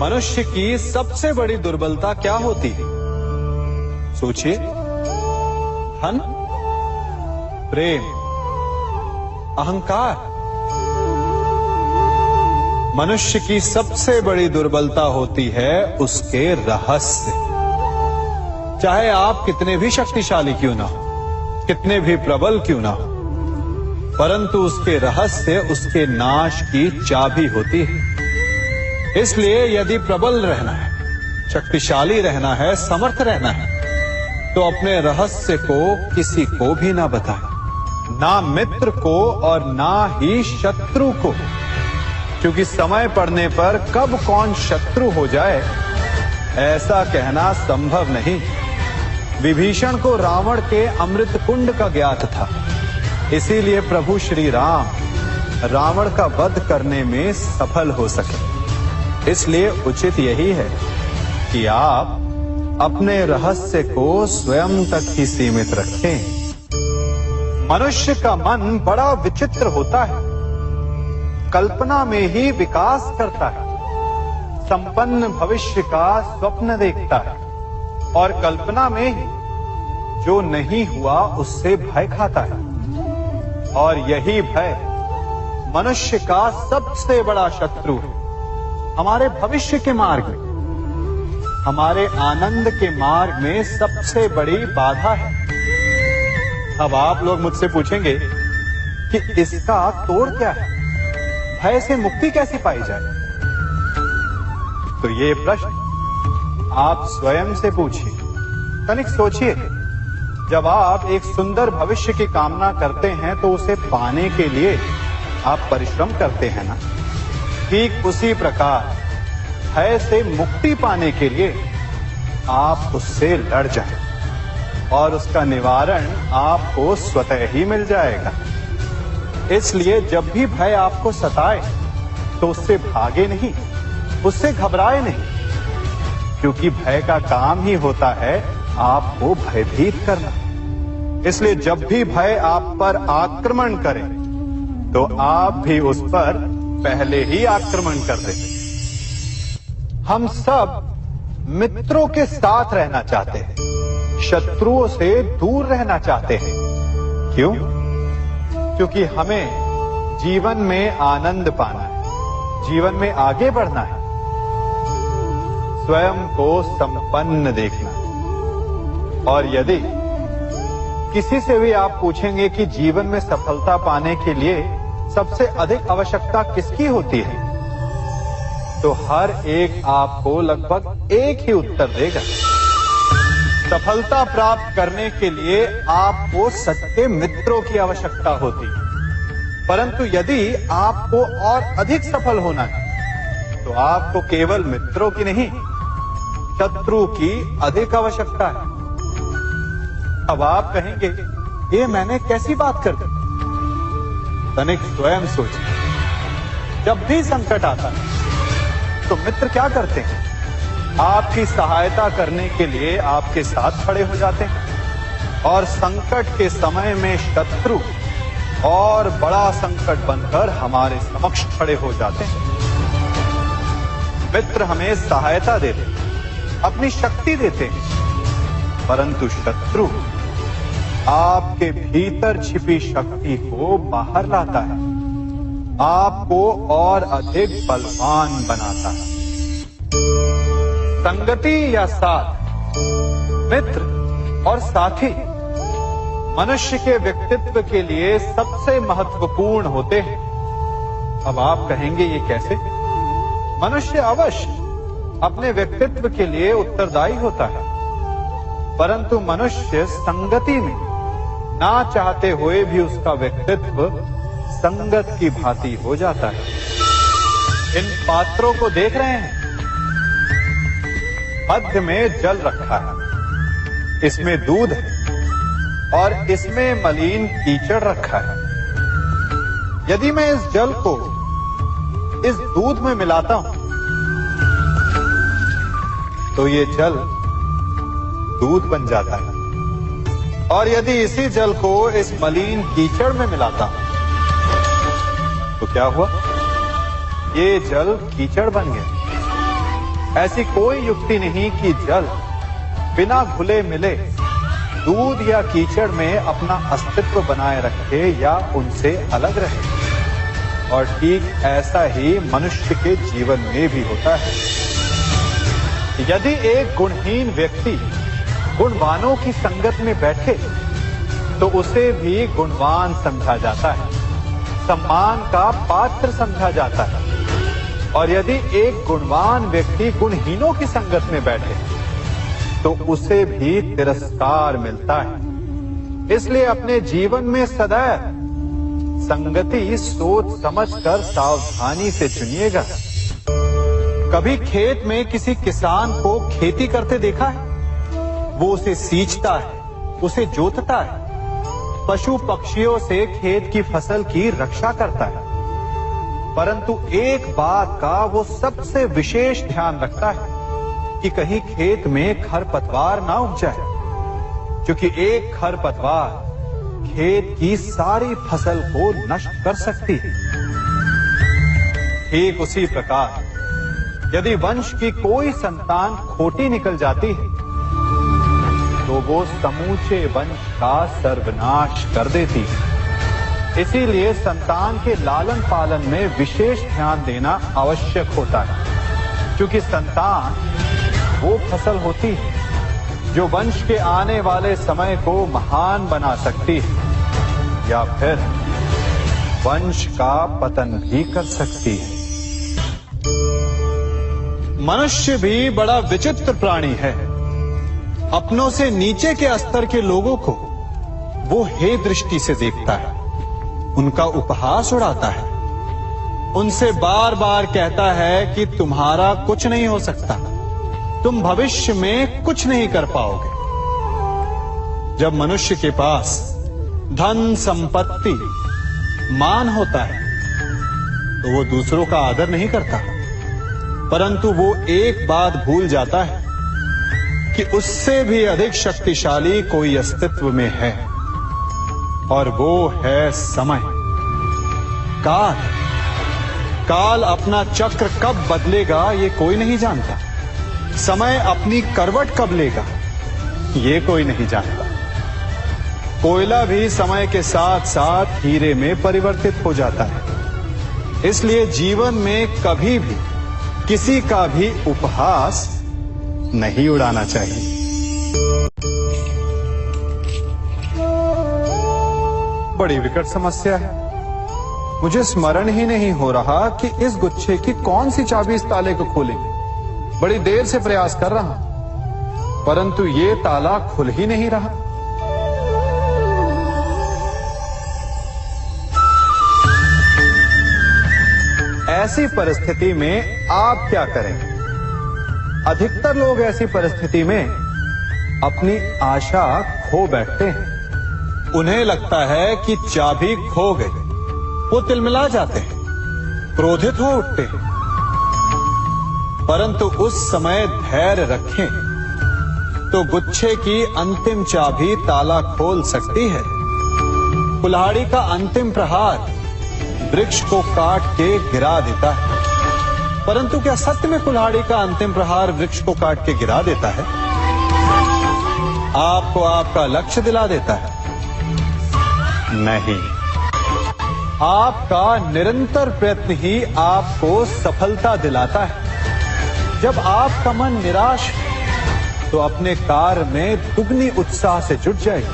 मनुष्य की सबसे बड़ी दुर्बलता क्या होती है? सोचिए। धन, प्रेम, अहंकार। मनुष्य की सबसे बड़ी दुर्बलता होती है उसके रहस्य। चाहे आप कितने भी शक्तिशाली क्यों ना हो, कितने भी प्रबल क्यों ना हो, परंतु उसके रहस्य उसके नाश की चाबी होती है। इसलिए यदि प्रबल रहना है, शक्तिशाली रहना है, समर्थ रहना है, तो अपने रहस्य को किसी को भी ना बताएं, ना मित्र को और ना ही शत्रु को, क्योंकि समय पड़ने पर कब कौन शत्रु हो जाए ऐसा कहना संभव नहीं। विभीषण को रावण के अमृत कुंड का ज्ञात था, इसीलिए प्रभु श्री राम रावण का वध करने में सफल हो सके। इसलिए उचित यही है कि आप अपने रहस्य को स्वयं तक ही सीमित रखें। मनुष्य का मन बड़ा विचित्र होता है, कल्पना में ही विकास करता है, संपन्न भविष्य का स्वप्न देखता है और कल्पना में ही जो नहीं हुआ उससे भय खाता है। और यही भय मनुष्य का सबसे बड़ा शत्रु है। हमारे भविष्य के मार्ग में, हमारे आनंद के मार्ग में सबसे बड़ी बाधा है। अब आप लोग मुझसे पूछेंगे कि इसका तोड़ क्या है, भय से मुक्ति कैसे पाई जाए? तो ये प्रश्न आप स्वयं से पूछिए। तनिक सोचिए, जब आप एक सुंदर भविष्य की कामना करते हैं तो उसे पाने के लिए आप परिश्रम करते हैं ना? ठीक उसी प्रकार भय से मुक्ति पाने के लिए आप उससे लड़ जाएं और उसका निवारण आपको स्वतः ही मिल जाएगा। इसलिए जब भी भय आपको सताए तो उससे भागे नहीं, उससे घबराए नहीं, क्योंकि भय का काम ही होता है आपको भयभीत करना। इसलिए जब भी भय आप पर आक्रमण करे तो आप भी उस पर पहले ही आक्रमण कर दें। हम सब मित्रों के साथ रहना चाहते हैं, शत्रुओं से दूर रहना चाहते हैं। क्यों? क्योंकि हमें जीवन में आनंद पाना है, जीवन में आगे बढ़ना है, स्वयं को संपन्न देखना है। और यदि किसी से भी आप पूछेंगे कि जीवन में सफलता पाने के लिए सबसे अधिक आवश्यकता किसकी होती है, तो हर एक आपको लगभग एक ही उत्तर देगा। सफलता प्राप्त करने के लिए आपको सच्चे मित्रों की आवश्यकता होती है। परंतु यदि आपको और अधिक सफल होना है तो आपको केवल मित्रों की नहीं, शत्रु की अधिक आवश्यकता है। अब आप कहेंगे, ये मैंने कैसी बात कर दी? तनिक स्वयं सोचिए। जब भी संकट आता है तो मित्र क्या करते हैं? आपकी सहायता करने के लिए आपके साथ खड़े हो जाते हैं। और संकट के समय में शत्रु और बड़ा संकट बनकर हमारे समक्ष खड़े हो जाते हैं। मित्र हमें सहायता देते हैं, अपनी शक्ति देते हैं, परंतु शत्रु आपके भीतर छिपी शक्ति को बाहर लाता है, आपको और अधिक बलवान बनाता है। संगति या साथ, मित्र और साथी मनुष्य के व्यक्तित्व के लिए सबसे महत्वपूर्ण होते हैं। अब आप कहेंगे, ये कैसे? मनुष्य अवश्य अपने व्यक्तित्व के लिए उत्तरदायी होता है, परंतु मनुष्य संगति में ना चाहते हुए भी उसका व्यक्तित्व संगत की भांति हो जाता है। इन पात्रों को देख रहे हैं, मध्य में जल रखा है, इसमें दूध है और इसमें मलिन कीचड़ रखा है। यदि मैं इस जल को इस दूध में मिलाता हूं तो ये जल दूध बन जाता है, और यदि इसी जल को इस मलिन कीचड़ में मिलाता हूं तो क्या हुआ? ये जल कीचड़ बन गया। ऐसी कोई युक्ति नहीं कि जल बिना घुले मिले दूध या कीचड़ में अपना अस्तित्व बनाए रखे या उनसे अलग रहे। और ठीक ऐसा ही मनुष्य के जीवन में भी होता है। यदि एक गुणहीन व्यक्ति गुणवानों की संगत में बैठे तो उसे भी गुणवान समझा जाता है, सम्मान का पात्र समझा जाता है। और यदि एक गुणवान व्यक्ति गुणहीनों की संगत में बैठे तो उसे भी तिरस्कार मिलता है। इसलिए अपने जीवन में सदैव संगति सोच समझकर सावधानी से चुनिएगा। कभी खेत में किसी किसान को खेती करते देखा है? वो उसे सींचता है, उसे जोतता है, पशु पक्षियों से खेत की फसल की रक्षा करता है। परंतु एक बात का वो सबसे विशेष ध्यान रखता है कि कहीं खेत में खरपतवार ना उग जाए, क्योंकि एक खरपतवार खेत की सारी फसल को नष्ट कर सकती है। ठीक उसी प्रकार यदि वंश की कोई संतान खोटी निकल जाती है तो वो समूचे वंश का सर्वनाश कर देती है। इसीलिए संतान के लालन पालन में विशेष ध्यान देना आवश्यक होता है, क्योंकि संतान वो फसल होती है जो वंश के आने वाले समय को महान बना सकती है या फिर वंश का पतन भी कर सकती है। मनुष्य भी बड़ा विचित्र प्राणी है। अपनों से नीचे के स्तर के लोगों को वो हे दृष्टि से देखता है, उनका उपहास उड़ाता है, उनसे बार बार कहता है कि तुम्हारा कुछ नहीं हो सकता, तुम भविष्य में कुछ नहीं कर पाओगे। जब मनुष्य के पास धन संपत्ति मान होता है तो वो दूसरों का आदर नहीं करता, परंतु वो एक बात भूल जाता है कि उससे भी अधिक शक्तिशाली कोई अस्तित्व में है, और वो है समय। काल काल अपना चक्र कब बदलेगा ये कोई नहीं जानता। समय अपनी करवट कब लेगा ये कोई नहीं जानता। कोयला भी समय के साथ साथ हीरे में परिवर्तित हो जाता है। इसलिए जीवन में कभी भी किसी का भी उपहास नहीं उड़ाना चाहिए। बड़ी विकट समस्या है। मुझे स्मरण ही नहीं हो रहा कि इस गुच्छे की कौन सी चाबी इस ताले को खोलेगी। बड़ी देर से प्रयास कर रहा, परंतु ये ताला खुल ही नहीं रहा। ऐसी परिस्थिति में आप क्या करेंगे? अधिकतर लोग ऐसी परिस्थिति में अपनी आशा खो बैठते हैं। उन्हें लगता है कि चाबी खो गई। वो तिलमिला जाते हैं, क्रोधित हो उठते हैं। परंतु उस समय धैर्य रखें तो गुच्छे की अंतिम चाबी ताला खोल सकती है। कुल्हाड़ी का अंतिम प्रहार वृक्ष को काट के गिरा देता है, परंतु क्या सत्य में कुल्हाड़ी का अंतिम प्रहार वृक्ष को काट के गिरा देता है? आपको आपका लक्ष्य दिला देता है? नहीं, आपका निरंतर प्रयत्न ही आपको सफलता दिलाता है। जब आपका मन निराश हो तो अपने कार्य में दुगनी उत्साह से जुट जाइए,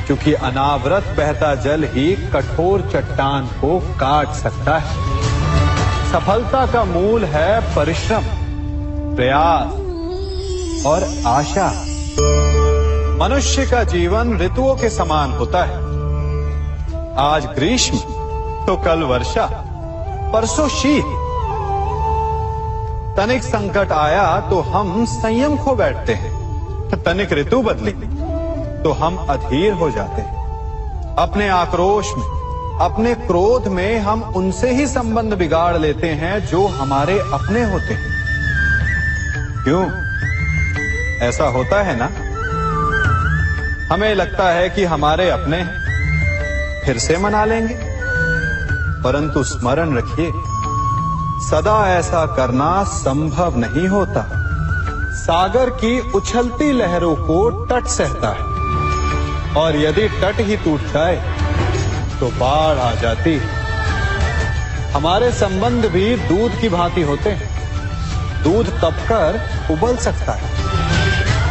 क्योंकि अनावरत बहता जल ही कठोर चट्टान को काट सकता है। सफलता का मूल है परिश्रम, प्रयास और आशा। मनुष्य का जीवन ऋतुओं के समान होता है। आज ग्रीष्म तो कल वर्षा, परसों शीत। तनिक संकट आया तो हम संयम खो बैठते हैं, तनिक ऋतु बदली तो हम अधीर हो जाते हैं। अपने आक्रोश में, अपने क्रोध में हम उनसे ही संबंध बिगाड़ लेते हैं जो हमारे अपने होते हैं। क्यों ऐसा होता है ना? हमें लगता है कि हमारे अपने फिर से मना लेंगे, परंतु स्मरण रखिए, सदा ऐसा करना संभव नहीं होता। सागर की उछलती लहरों को तट सहता है और यदि तट ही टूट जाए तो बाढ़ आ जाती है। हमारे संबंध भी दूध की भांति होते हैं। दूध तपकर उबल सकता है,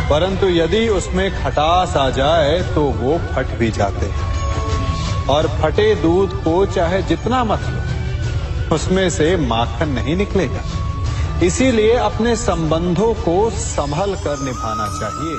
परंतु यदि उसमें खटास आ जाए तो वो फट भी जाते हैं। और फटे दूध को चाहे जितना मत लो, उसमें से माखन नहीं निकलेगा। इसीलिए अपने संबंधों को संभल कर निभाना चाहिए।